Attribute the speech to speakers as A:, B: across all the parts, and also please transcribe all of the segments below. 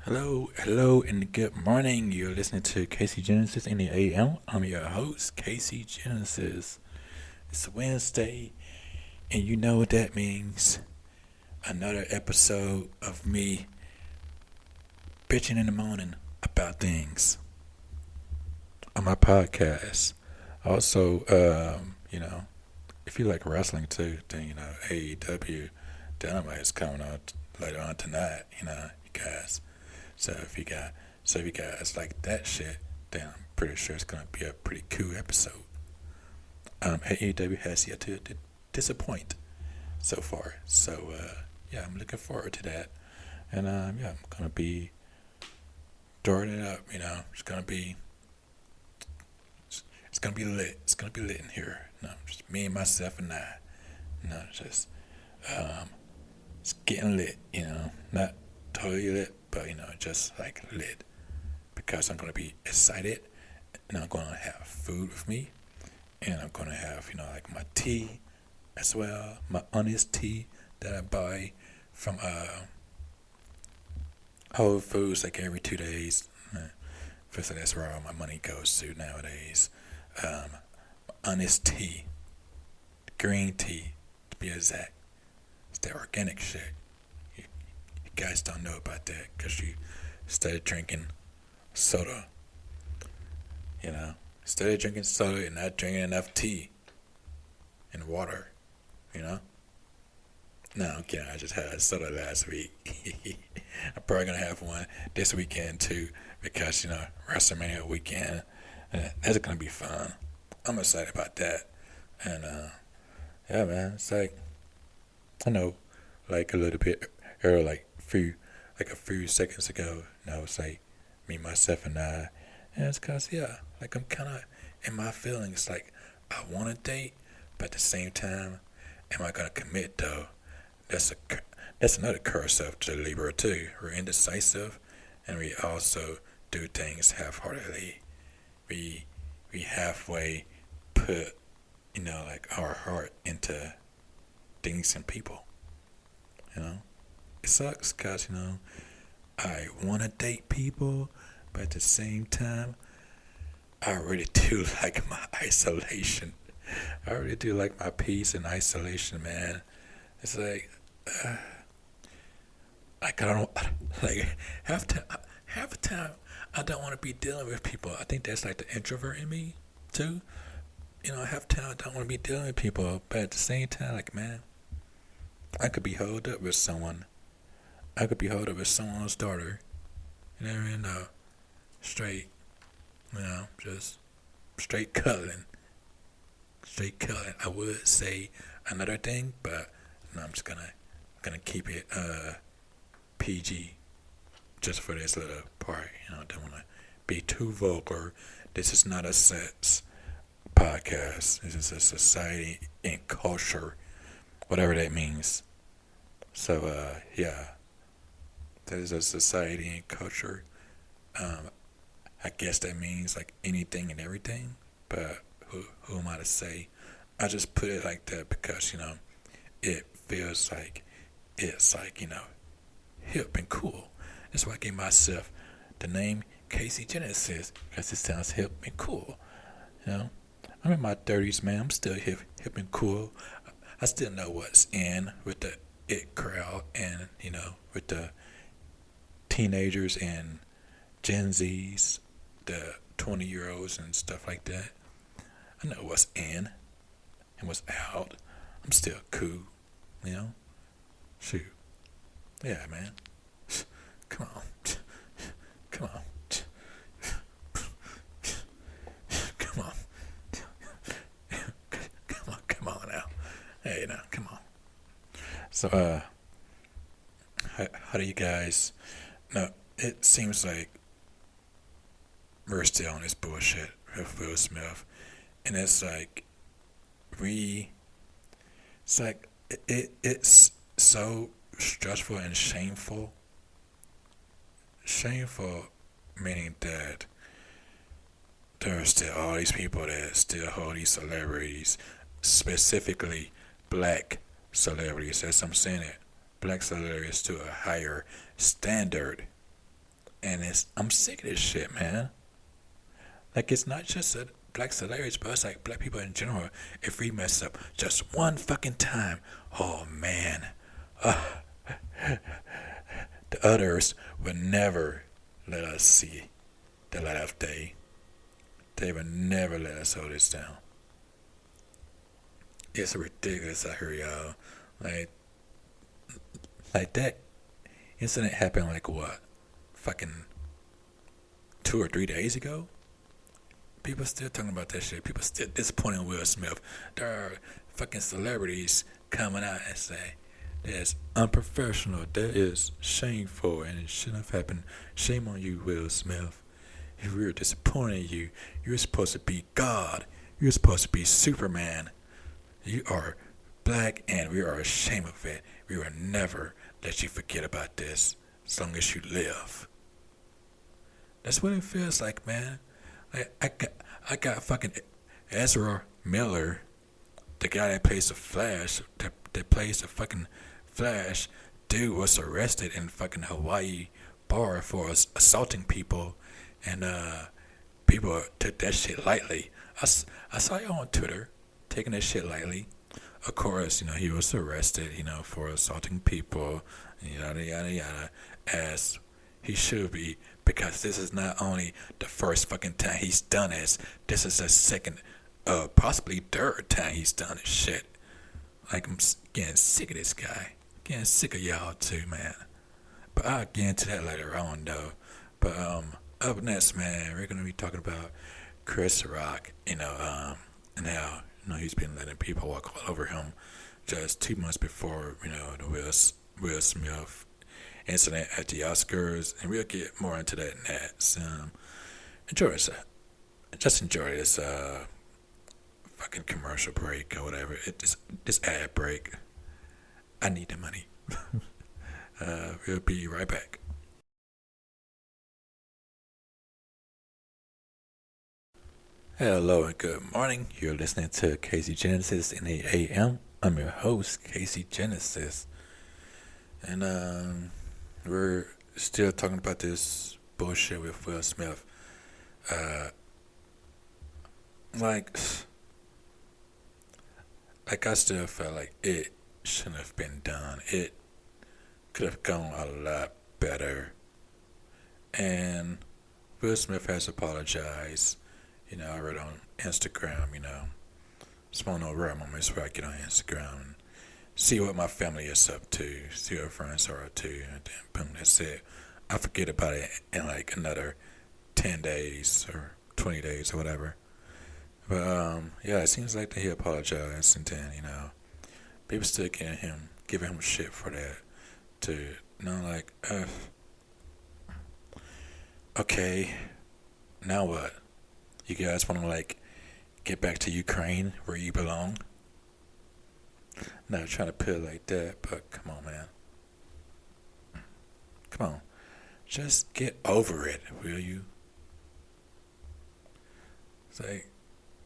A: Hello, and good morning. You're listening to Casey Genesis in the AM. I'm your host, Casey Genesis. It's Wednesday, and you know what that means. Another episode of me bitching in the morning about things on my podcast. Also, if you like wrestling too, then AEW Dynamite is coming out later on tonight. You guys. So if you guys like that shit, then I'm pretty sure it's gonna be a pretty cool episode. AEW has yet to disappoint so far. So yeah, I'm looking forward to that. And yeah, I'm gonna be throwing it up. It's gonna be lit. It's gonna be lit in here. Just me and myself and I. Just um, it's getting lit. Not totally lit, but just like lit because I'm gonna be excited, and I'm gonna have food with me, and I'm gonna have like my tea as well, my honest tea that I buy from Whole Foods like every 2 days. First, that's where all my money goes to nowadays. Um, honest tea, green tea, to be exact. It's that organic shit. You guys don't know about that because you started drinking soda. Started drinking soda and not drinking enough tea and water. You know. No, I'm kidding. I just had soda last week. I'm probably gonna have one this weekend too because WrestleMania weekend. That's gonna be fun. I'm excited about that. And yeah, man, it's like I know, like a little bit earlier, like a few seconds ago. It's like me, myself, and I. And it's cause yeah, like I'm kind of in my feelings. Like I want to date, but at the same time, am I gonna commit though? That's a that's another curse of the Libra too. We're indecisive, and we also do things half-heartedly. We we halfway put like our heart into things and people. You know, it sucks because I want to date people, but at the same time, I really do like my isolation. I really do like my peace and isolation, man. It's uh, like I don't like half the time I don't want to be dealing with people. I think that's like the introvert in me too. Half the time I don't want to be dealing with people, but at the same time, like man, I could be holed up with someone. I could be holed up with someone's daughter. You never even know. Straight, just straight cuddling. Straight cuddling. I would say another thing, but no, I'm just gonna keep it PG just for this little part. I don't want to be too vulgar. This is not a sex podcast. This is a society and culture, whatever that means. So, yeah, that is a society and culture. Um, I guess that means like anything and everything. But who am I to say? I just put it like that because it feels like it's like hip and cool. That's why I gave myself the name Casey Genesis because it sounds hip and cool. You know, I'm in my 30s, man. I'm still hip and cool. I still know what's in with the it crowd and with the teenagers and Gen Zs, the 20-year-olds and stuff like that. I know what's in and what's out. I'm still cool, you know. Shoot, yeah, man. Come on, come on, come on, come on now. Hey, now, come on. So, how do you guys? No, it seems like we're still on this bullshit with Will Smith, and it's like we, it's like it's so stressful and shameful. Shameful meaning that there are still all these people that still hold these celebrities, specifically black celebrities. As I'm saying it, black celebrities to a higher standard And I'm sick of this shit, man. Like, it's not just black celebrities, but it's like black people in general. If we mess up just one fucking time, oh man, the others would never let us see the light of day. They would never let us hold this down. It's ridiculous out here, y'all. Like, like that incident happened like what? Fucking 2 or 3 days ago? People still talking about that shit. People still disappointing Will Smith. There are fucking celebrities coming out and say that's unprofessional, that is shameful, and it shouldn't have happened. Shame on you, Will Smith. If we were disappointing you, you're supposed to be God. You're supposed to be Superman. You are black, and we are ashamed of it. We will never let you forget about this as long as you live. That's what it feels like, man. I got fucking Ezra Miller, the guy that plays the Flash, that plays the fucking Flash. Dude was arrested in fucking Hawaii bar for assaulting people, and people took that shit lightly. I saw you on Twitter taking that shit lightly. Of course, he was arrested, for assaulting people, yada yada yada, as he should be, because this is not only the first fucking time he's done this. This is the second, possibly third time he's done this shit. Like, I'm getting sick of this guy. Getting sick of y'all too, man. But I'll get into that later on, though. But up next, man, we're gonna be talking about Chris Rock. And how he's been letting people walk all over him just 2 months before the Will Smith incident at the Oscars, and we'll get more into that next. Just enjoy this fucking commercial break or whatever. This ad break. I need the money. We'll be right back. Hello and good morning. You're listening to Casey Genesis in the AM. I'm your host, Casey Genesis, and we're still talking about this bullshit with Will Smith. Like I still felt like it shouldn't have been done. It could have gone a lot better. And Will Smith has apologized. I read on Instagram, it's one of those rare moments where I get on Instagram and see what my family is up to, see what friends are up to, and then boom, that's it. I forget about it in like another 10 days or 20 days or whatever. But yeah, it seems like that he apologized, and then people still giving him shit for that. To like, okay, now what? You guys want to like get back to Ukraine where you belong? Not trying to put it like that, but come on, man. Come on. Just get over it, will you? It's like,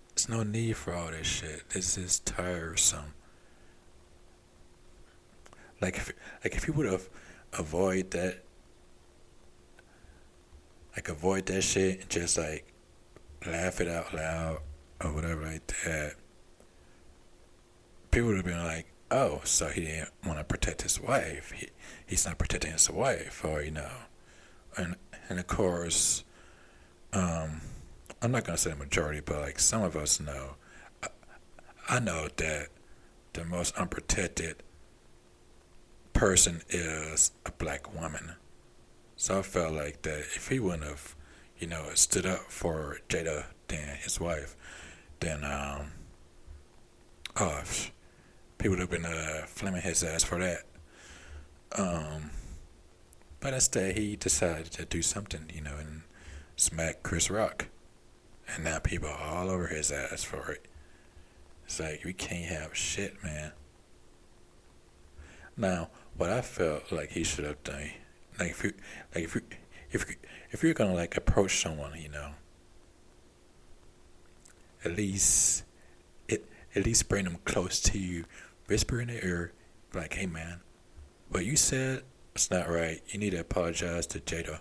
A: there's no need for all this shit. This is tiresome. Like if you would have avoid that shit and just like laugh it out loud or whatever like that, people would have been like, oh, so he didn't want to protect his wife. He's not protecting his wife, or and of course, I'm not gonna say the majority, but like some of us know. I know that the most unprotected person is a black woman. So I felt like that if he wouldn't have, stood up for Jada, then his wife, then people would have been flaming his ass for that. But instead he decided to do something, and smack Chris Rock, and now people are all over his ass for it. It's like, we can't have shit, man. Now, what I felt like he should have done, like if you're gonna like approach someone, at least bring them close to you, whisper in their ear, like, hey man, what you said, it's not right. You need to apologize to Jada.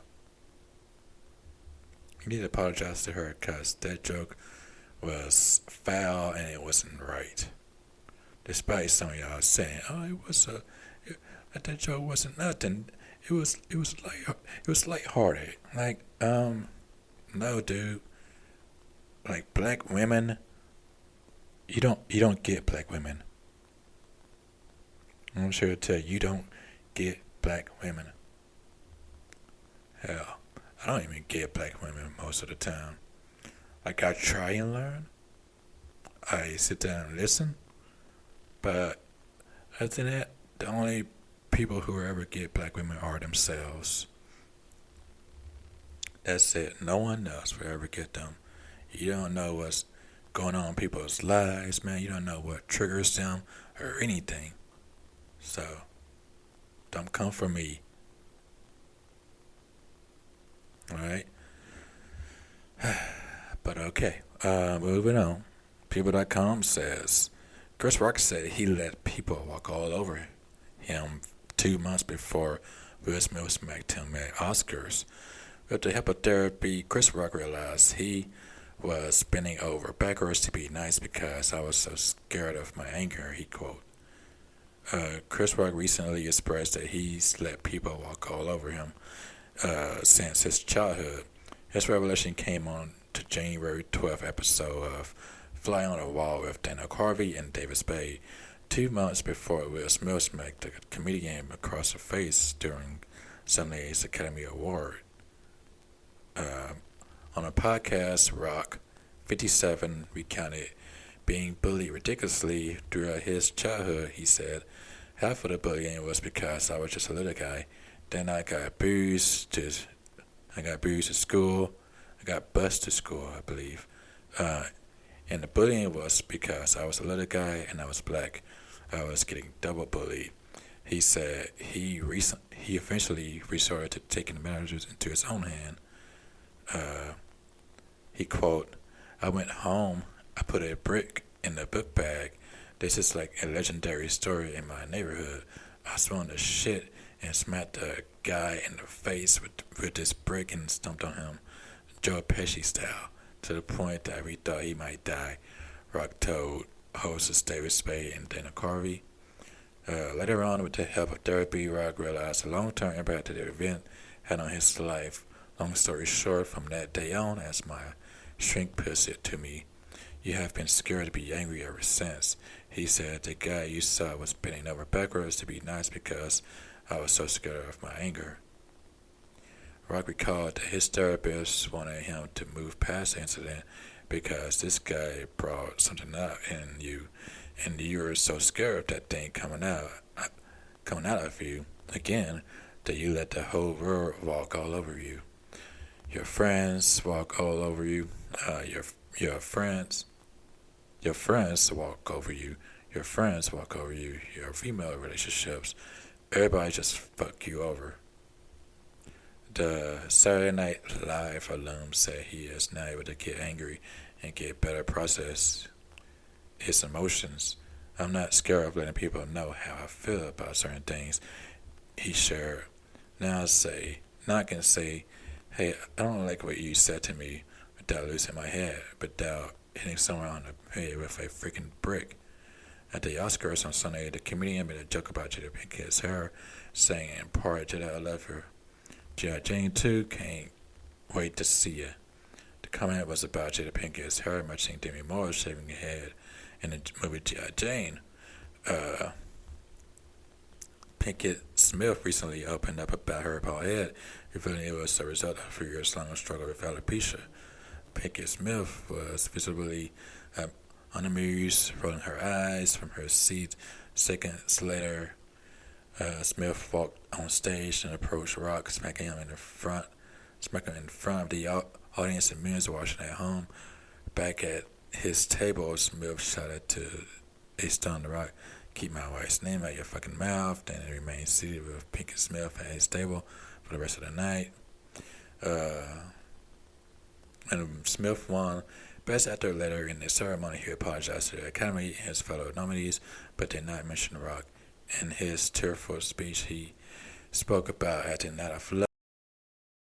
A: You need to apologize to her because that joke was foul and it wasn't right. Despite some of y'all saying, "Oh, that joke wasn't nothing. It was lighthearted." Like, no, dude. Like black women, you don't get black women. I'm sure to tell you, you don't get black women. Hell, I don't even get black women most of the time. Like I try and learn. I sit down and listen, but other than that, the only people who ever get black women are themselves. That's it. No one else will ever get them. You don't know what's going on in people's lives, man. You don't know what triggers them or anything. So, don't come for me. Alright? But okay. Moving on. People.com says Chris Rock said he let people walk all over him 2 months before Will Smith smacked him at Oscars. With the help of therapy, Chris Rock realized he was bending over backwards to be nice because I was so scared of my anger, he quote. Chris Rock recently expressed that he's let people walk all over him since his childhood. His revelation came on the January 12th episode of Fly on the Wall with Dana Carvey and David Spade, 2 months before Will Smith smacked the comedian across the face during Sunday's Academy Award. On a podcast, Rock, 57, recounted being bullied ridiculously throughout his childhood. He said, "Half of the bullying was because I was just a little guy. Then I got abused to school. I got bused to school, I believe. And the bullying was because I was a little guy and I was black. I was getting double bullied." He said he eventually resorted to taking matters into his own hand. He quote, "I went home, I put a brick in the book bag. This is like a legendary story in my neighborhood. I swung the shit and smacked the guy in the face with this brick and stomped on him, Joe Pesci style, to the point that we thought he might die," Rock told hosts David Spade and Dana Carvey. Later on, with the help of therapy, Rock realized the long-term impact that the event had on his life. "Long story short, from that day on, as my shrink puts it to me, you have been scared to be angry ever since." He said, "The guy you saw was bending over backwards to be nice because I was so scared of my anger." Rock recalled that his therapist wanted him to move past the incident because this guy brought something out in you, and you were so scared of that thing coming out of you again that you let the whole world walk all over you. Your friends walk all over you. Your friends walk over you. Your friends walk over you. Your female relationships. Everybody just fuck you over. The Saturday Night Live alum said he is now able to get angry and get better process his emotions. "I'm not scared of letting people know how I feel about certain things," he shared. Now I can say, "Hey, I don't like what you said to me," without losing my head, without hitting someone on the head with a freaking brick. At the Oscars on Sunday, the comedian made a joke about Jada Pinkett's hair, saying in part, "Jada, I love her. G.I. Jane 2, can't wait to see ya." The comment was about Jada Pinkett's hair matching Demi Moore's shaving head in the movie G.I. Jane. Pinkett Smith recently opened up about her bald head, revealing it was a result of a years-long struggle with alopecia. Pinkett Smith was visibly unamused, rolling her eyes from her seat. Seconds later, Smith walked on stage and approached Rock, smacking him in front of the audience and millions watching at home. Back at his table, Smith shouted to a stunned Rock, "Keep my wife's name out your fucking mouth." Then he remained seated with Pinkett Smith at his table for the rest of the night. And Smith won Best Actor later in the ceremony. He apologized to the Academy and his fellow nominees, but did not mention Rock. In his tearful speech, he spoke about acting out of love.